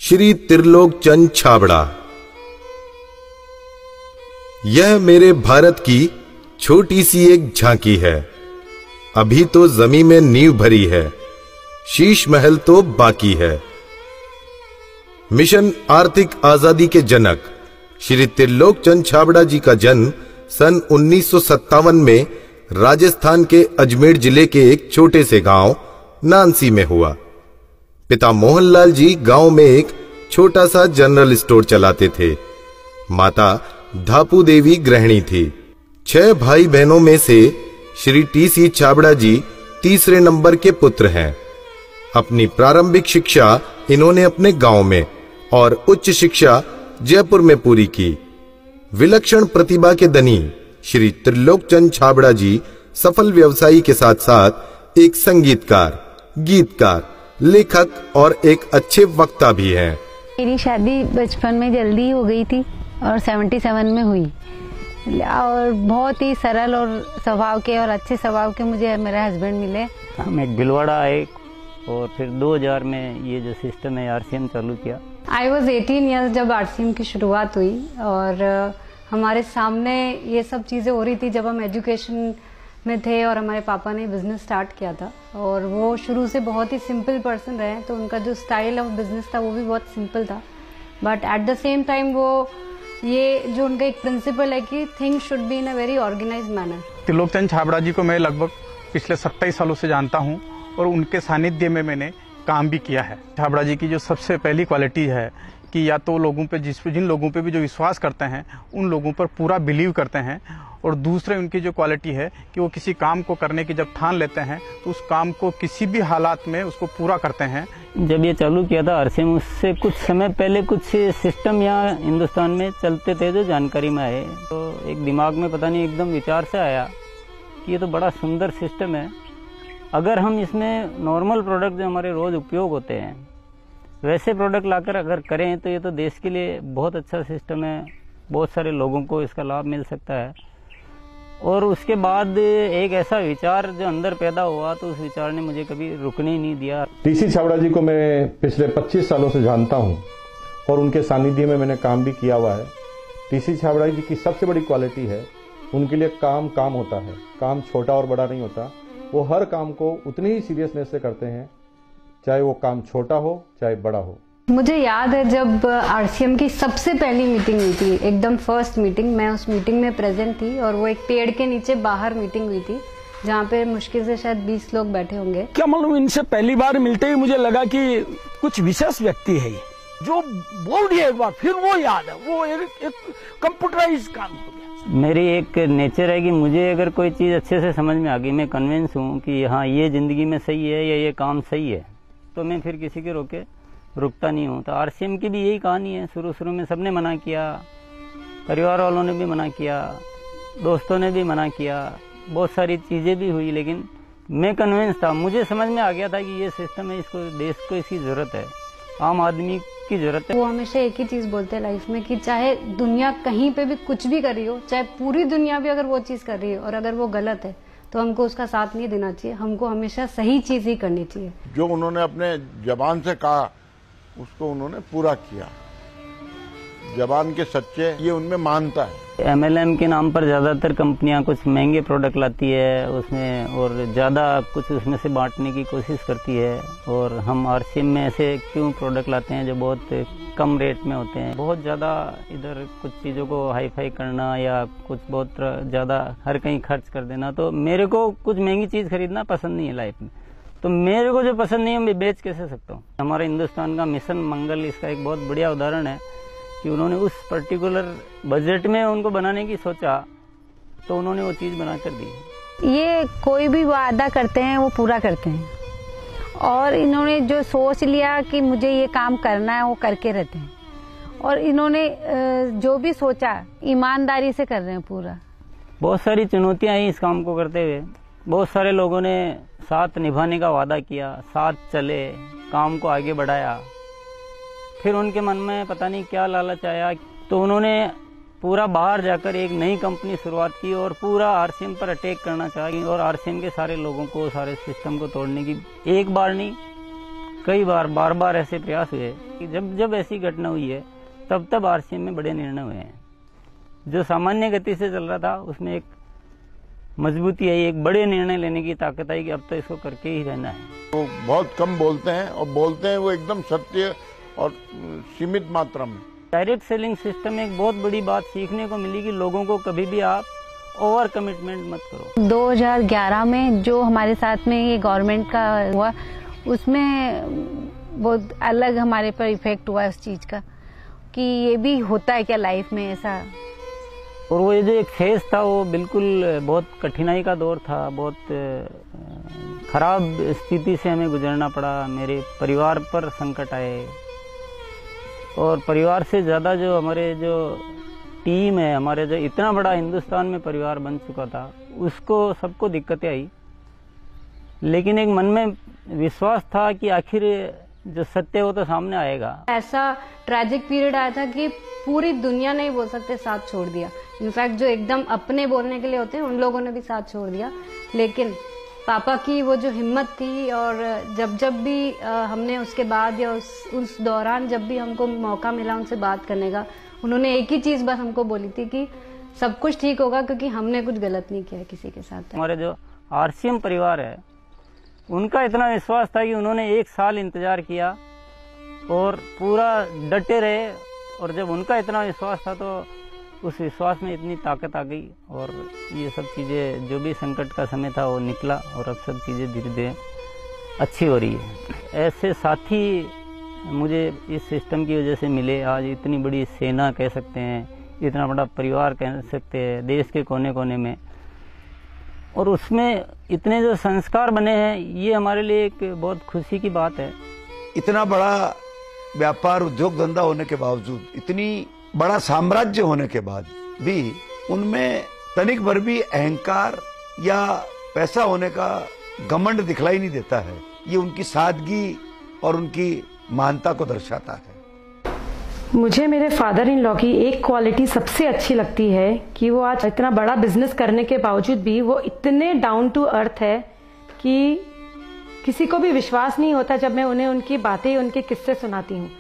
श्री त्रिलोक चंद छाबड़ा। यह मेरे भारत की छोटी सी एक झांकी है। अभी तो जमीन में नींव भरी है, शीश महल तो बाकी है। मिशन आर्थिक आजादी के जनक श्री त्रिलोक चंद छाबड़ा जी का जन्म सन 1957 में राजस्थान के अजमेर जिले के एक छोटे से गांव नानसी में हुआ। पिता मोहनलाल जी गांव में एक छोटा सा जनरल स्टोर चलाते थे। माता धापू देवी गृहिणी थी। 6 भाई बहनों में से श्री टी.सी. छाबड़ा जी तीसरे नंबर के पुत्र हैं। अपनी प्रारंभिक शिक्षा इन्होंने अपने गांव में और उच्च शिक्षा जयपुर में पूरी की। विलक्षण प्रतिभा के धनी श्री त्रिलोक चंद छाबड़ा जी सफल व्यवसायी के साथ साथ एक संगीतकार, गीतकार, लेखक और एक अच्छे वक्ता भी हैं। मेरी शादी बचपन में जल्दी हो गई थी और 77 में हुई और बहुत ही सरल और स्वभाव के और अच्छे स्वभाव के मुझे मेरे हस्बैंड मिले। हम एक भिलवाड़ा आए और फिर 2000 में ये जो सिस्टम है आरसीएम चालू किया। आई वॉज 18 ईयर्स जब आरसीएम की शुरुआत हुई और हमारे सामने ये सब चीज़ें हो रही थी जब हम एजुकेशन में थे और हमारे पापा ने बिजनेस स्टार्ट किया था और वो शुरू से बहुत ही सिंपल पर्सन रहे, तो उनका जो स्टाइल ऑफ बिजनेस था वो भी बहुत सिंपल था। But at the same time वो ये जो उनका एक प्रिंसिपल है कि things should be in a very organised manner. Trilok Chand Chhabra ji को मैं लगभग पिछले 27 सालों से जानता हूं और उनके सानिध्य में मैंने काम भी किया है। छाबड़ा जी की जो सबसे पहली क्वालिटी है कि या तो लोगों पे जिन लोगों पे भी जो विश्वास करते हैं उन लोगों पर पूरा बिलीव करते हैं, और दूसरे उनकी जो क्वालिटी है कि वो किसी काम को करने की जब ठान लेते हैं तो उस काम को किसी भी हालात में उसको पूरा करते हैं। जब ये चालू किया था आरसीएम, उससे कुछ समय पहले कुछ सिस्टम यहाँ हिंदुस्तान में चलते थे जो जानकारी में आए, तो एक दिमाग में पता नहीं एकदम विचार से आया कि ये तो बड़ा सुंदर सिस्टम है। अगर हम इसमें नॉर्मल प्रोडक्ट जो हमारे रोज उपयोग होते हैं वैसे प्रोडक्ट लाकर अगर करें तो ये तो देश के लिए बहुत अच्छा सिस्टम है, बहुत सारे लोगों को इसका लाभ मिल सकता है। और उसके बाद एक ऐसा विचार जो अंदर पैदा हुआ तो उस विचार ने मुझे कभी रुकने ही नहीं दिया। टी.सी. छाबड़ा जी को मैं पिछले 25 सालों से जानता हूं और उनके सानिध्य में मैंने काम भी किया हुआ है। टी.सी. छाबड़ा जी की सबसे बड़ी क्वालिटी है उनके लिए काम होता है। काम छोटा और बड़ा नहीं होता, वो हर काम को उतनी ही सीरियसनेस से करते हैं, चाहे वो काम छोटा हो चाहे बड़ा हो। मुझे याद है जब आरसीएम की सबसे पहली मीटिंग हुई थी, एकदम फर्स्ट मीटिंग, मैं उस मीटिंग में प्रेजेंट थी और वो एक पेड़ के नीचे बाहर मीटिंग हुई थी जहाँ पे मुश्किल से शायद 20 लोग बैठे होंगे। क्या मालूम, इनसे पहली बार मिलते ही मुझे लगा कि कुछ विशेष व्यक्ति है ये, जो बोल दिया एक बार फिर वो याद है, वो एक कंप्यूटराइज काम हो गया। मेरी एक नेचर है कि मुझे अगर कोई चीज़ अच्छे से समझ में आ गई, मैं कन्विंस हूँ कि हाँ ये जिंदगी में सही है या ये काम सही है, तो मैं फिर किसी के रोके रुकता नहीं हूँ। तो आरसीएम की भी यही कहानी है। शुरू में सबने मना किया, परिवार वालों ने भी मना किया, दोस्तों ने भी मना किया, बहुत सारी चीज़ें भी हुई, लेकिन मैं कन्विंस था, मुझे समझ में आ गया था कि ये सिस्टम है, इसको देश को इसकी ज़रूरत है, आम आदमी की ज़रूरत है। वो हमेशा एक ही चीज़ बोलते हैं लाइफ में कि चाहे दुनिया कहीं पे भी कुछ भी कर रही हो, चाहे पूरी दुनिया भी अगर वो चीज़ कर रही है और अगर वो गलत है तो हमको उसका साथ नहीं देना चाहिए, हमको हमेशा सही चीज़ ही करनी चाहिए। जो उन्होंने अपने जबान से कहा उसको उन्होंने पूरा किया। जबान के सच्चे ये उनमें मानता है। एमएलएम के नाम पर ज़्यादातर कंपनियां कुछ महंगे प्रोडक्ट लाती है उसमें और ज़्यादा कुछ उसमें से बांटने की कोशिश करती है, और हम आरसीएम में ऐसे क्यों प्रोडक्ट लाते हैं जो बहुत कम रेट में होते हैं। बहुत ज़्यादा इधर कुछ चीज़ों को हाई फाई करना या कुछ बहुत ज़्यादा हर कहीं खर्च कर देना, तो मेरे को कुछ महंगी चीज़ खरीदना पसंद नहीं है लाइफ में। तो मेरे को जो पसंद नहीं है मैं बेच कैसे सकता हूँ। हमारे हिंदुस्तान का मिशन मंगल इसका एक बहुत बढ़िया उदाहरण है कि उन्होंने उस पर्टिकुलर बजट में उनको बनाने की सोचा तो उन्होंने वो चीज़ बना कर दी। ये कोई भी वादा करते हैं वो पूरा करते हैं, और इन्होंने जो सोच लिया कि मुझे ये काम करना है वो करके रहते हैं, और इन्होंने जो भी सोचा ईमानदारी से कर रहे हैं पूरा। बहुत सारी चुनौतियाँ आई इस काम को करते हुए। बहुत सारे लोगों ने साथ निभाने का वादा किया, साथ चले, काम को आगे बढ़ाया, फिर उनके मन में पता नहीं क्या लालच आया तो उन्होंने पूरा बाहर जाकर एक नई कंपनी शुरुआत की और पूरा आरसीएम पर अटैक करना चाहिए और आरसीएम के सारे लोगों को, सारे सिस्टम को तोड़ने की एक बार नहीं कई बार बार ऐसे प्रयास हुए कि जब ऐसी घटना हुई है तब आरसीएम में बड़े निर्णय हुए हैं। जो सामान्य गति से चल रहा था उसमें एक मजबूती आई, एक बड़े निर्णय लेने की ताकत आई कि अब तो इसको करके ही रहना है। वो बहुत कम बोलते हैं और बोलते हैं वो एकदम सत्य और सीमित मात्रा में। डायरेक्ट सेलिंग सिस्टम में एक बहुत बड़ी बात सीखने को मिली कि लोगों को कभी भी आप ओवर कमिटमेंट मत करो। 2011 में जो हमारे साथ में ये गवर्नमेंट का हुआ उसमें बहुत अलग हमारे पर इफेक्ट हुआ उस चीज का कि ये भी होता है क्या लाइफ में ऐसा। और वो ये जो एक फेज था वो बिल्कुल बहुत कठिनाई का दौर था, बहुत खराब स्थिति से हमें गुजरना पड़ा। मेरे परिवार पर संकट आए और परिवार से ज़्यादा जो हमारे जो टीम है, हमारे जो इतना बड़ा हिंदुस्तान में परिवार बन चुका था, उसको सबको दिक्कतें आई। लेकिन एक मन में विश्वास था कि आखिर जो सत्य वो तो सामने आएगा। ऐसा ट्रैजिक पीरियड आया था कि पूरी दुनिया ने ही बोल सकते साथ छोड़ दिया। इनफैक्ट जो एकदम अपने बोलने के लिए होते हैं उन लोगों ने भी साथ छोड़ दिया। लेकिन पापा की वो जो हिम्मत थी और जब भी हमने उसके बाद या उस दौरान जब भी हमको मौका मिला उनसे बात करने का, उन्होंने एक ही चीज बस हमको बोली थी कि सब कुछ ठीक होगा क्योंकि हमने कुछ गलत नहीं किया किसी के साथ। हमारे जो आरसीएम परिवार है उनका इतना विश्वास था कि उन्होंने 1 साल इंतजार किया और पूरा डटे रहे। और जब उनका इतना विश्वास था तो उस विश्वास में इतनी ताकत आ गई और ये सब चीज़ें, जो भी संकट का समय था वो निकला और अब सब चीज़ें धीरे धीरे अच्छी हो रही है। ऐसे साथी मुझे इस सिस्टम की वजह से मिले। आज इतनी बड़ी सेना कह सकते हैं, इतना बड़ा परिवार कह सकते हैं देश के कोने कोने में, और उसमें इतने जो संस्कार बने हैं, ये हमारे लिए एक बहुत खुशी की बात है। इतना बड़ा व्यापार उद्योग धंधा होने के बावजूद, इतनी बड़ा साम्राज्य होने के बाद भी उनमें तनिक भर भी अहंकार या पैसा होने का घमंड दिखलाई नहीं देता है। ये उनकी सादगी और उनकी महानता को दर्शाता है। मुझे मेरे फादर इन लॉ की एक क्वालिटी सबसे अच्छी लगती है कि वो आज इतना बड़ा बिजनेस करने के बावजूद भी वो इतने डाउन टू अर्थ है कि किसी को भी विश्वास नहीं होता जब मैं उन्हें उनकी बातें, उनके किस्से सुनाती हूँ।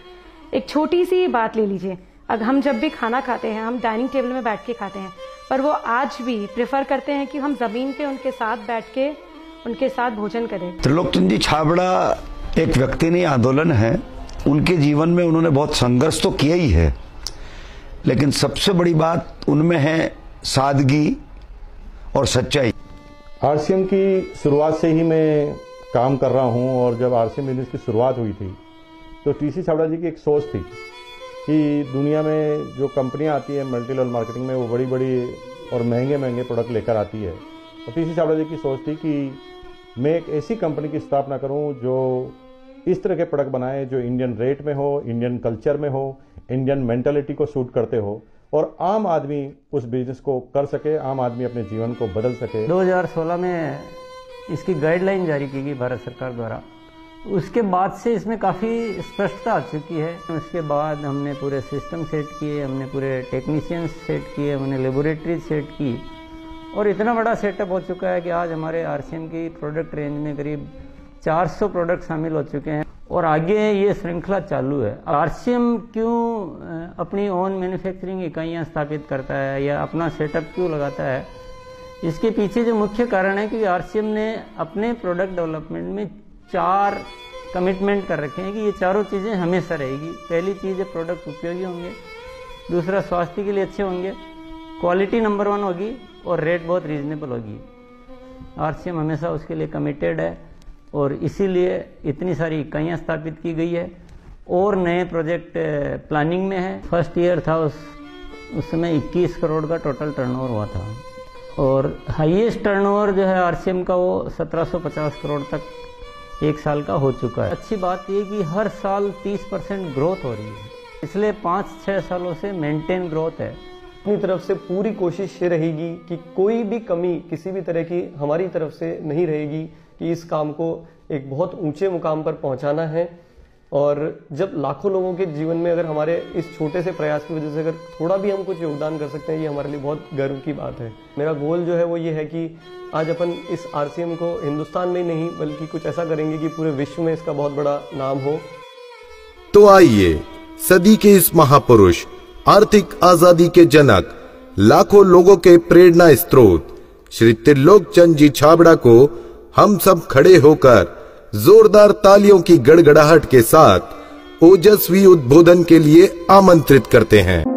एक छोटी सी बात ले लीजिए, अगर हम जब भी खाना खाते हैं हम डाइनिंग टेबल में बैठ के खाते हैं, पर वो आज भी प्रेफर करते हैं कि हम जमीन पे उनके साथ बैठ के उनके साथ भोजन करें। त्रिलोकचंद जी छाबड़ा एक व्यक्ति नहीं, आंदोलन है। उनके जीवन में उन्होंने बहुत संघर्ष तो किया ही है, लेकिन सबसे बड़ी बात उनमें है सादगी और सच्चाई। आरसीएम की शुरुआत से ही मैं काम कर रहा हूं और जब आरसीएम बिजनेस की शुरुआत हुई थी तो टीसी छाबड़ा जी की एक सोच थी कि दुनिया में जो कंपनियां आती है मल्टी लेवल मार्केटिंग में, वो बड़ी बड़ी और महंगे महंगे प्रोडक्ट लेकर आती है। और टीसी छाबड़ा जी की सोच थी कि मैं एक ऐसी कंपनी की स्थापना करूं जो इस तरह के प्रोडक्ट बनाए जो इंडियन रेट में हो, इंडियन कल्चर में हो, इंडियन मेंटालिटी को सूट करते हो और आम आदमी उस बिजनेस को कर सके, आम आदमी अपने जीवन को बदल सके। 2016 में इसकी गाइडलाइन जारी की गई भारत सरकार द्वारा। उसके बाद से इसमें काफ़ी स्पष्टता आ चुकी है। उसके बाद हमने पूरे सिस्टम सेट किए, हमने पूरे टेक्नीशियंस सेट किए, हमने लेबोरेटरी सेट की और इतना बड़ा सेटअप हो चुका है कि आज हमारे आरसीएम की प्रोडक्ट रेंज में करीब 400 प्रोडक्ट शामिल हो चुके हैं और आगे ये श्रृंखला चालू है। आरसीएम क्यों अपनी ओन मैन्युफैक्चरिंग इकाइयाँ स्थापित करता है या अपना सेटअप क्यों लगाता है, इसके पीछे जो मुख्य कारण है कि आरसीएम ने अपने प्रोडक्ट डेवलपमेंट में 4 कमिटमेंट कर रखे हैं कि ये चारों चीज़ें हमेशा रहेगी। पहली चीज़ है प्रोडक्ट उपयोगी होंगे, दूसरा स्वास्थ्य के लिए अच्छे होंगे, क्वालिटी नंबर 1 होगी और रेट बहुत रीजनेबल होगी। आरसीएम हमेशा उसके लिए कमिटेड है और इसीलिए इतनी सारी इकाइयाँ स्थापित की गई है और नए प्रोजेक्ट प्लानिंग में है। फर्स्ट ईयर था उस समय 21 करोड़ का टोटल टर्नओवर हुआ था और हाईएस्ट टर्नओवर जो है आरसीएम का वो 1750 करोड़ तक एक साल का हो चुका है। अच्छी बात ये कि हर साल 30% ग्रोथ हो रही है, इसलिए 5-6 सालों से मेंटेन ग्रोथ है। अपनी तरफ से पूरी कोशिश ये रहेगी कि कोई भी कमी किसी भी तरह की हमारी तरफ से नहीं रहेगी कि इस काम को एक बहुत ऊंचे मुकाम पर पहुंचाना है। और जब लाखों लोगों के जीवन में अगर हमारे इस छोटे से प्रयास की वजह से अगर थोड़ा भी हम कुछ योगदान कर सकते हैं, ये हमारे लिए बहुत गर्व की बात है। मेरा गोल जो है वो ये है कि आज अपन इस RCM को हिंदुस्तान में ही नहीं बल्कि कुछ ऐसा करेंगे कि पूरे विश्व में इसका बहुत बड़ा नाम हो। तो आइए सदी के इस महापुरुष, आर्थिक आजादी के जनक, लाखों लोगों के प्रेरणा स्रोत श्री त्रिलोक चंद जी छाबड़ा को हम सब खड़े होकर जोरदार तालियों की गड़गड़ाहट के साथ ओजस्वी उद्बोधन के लिए आमंत्रित करते हैं।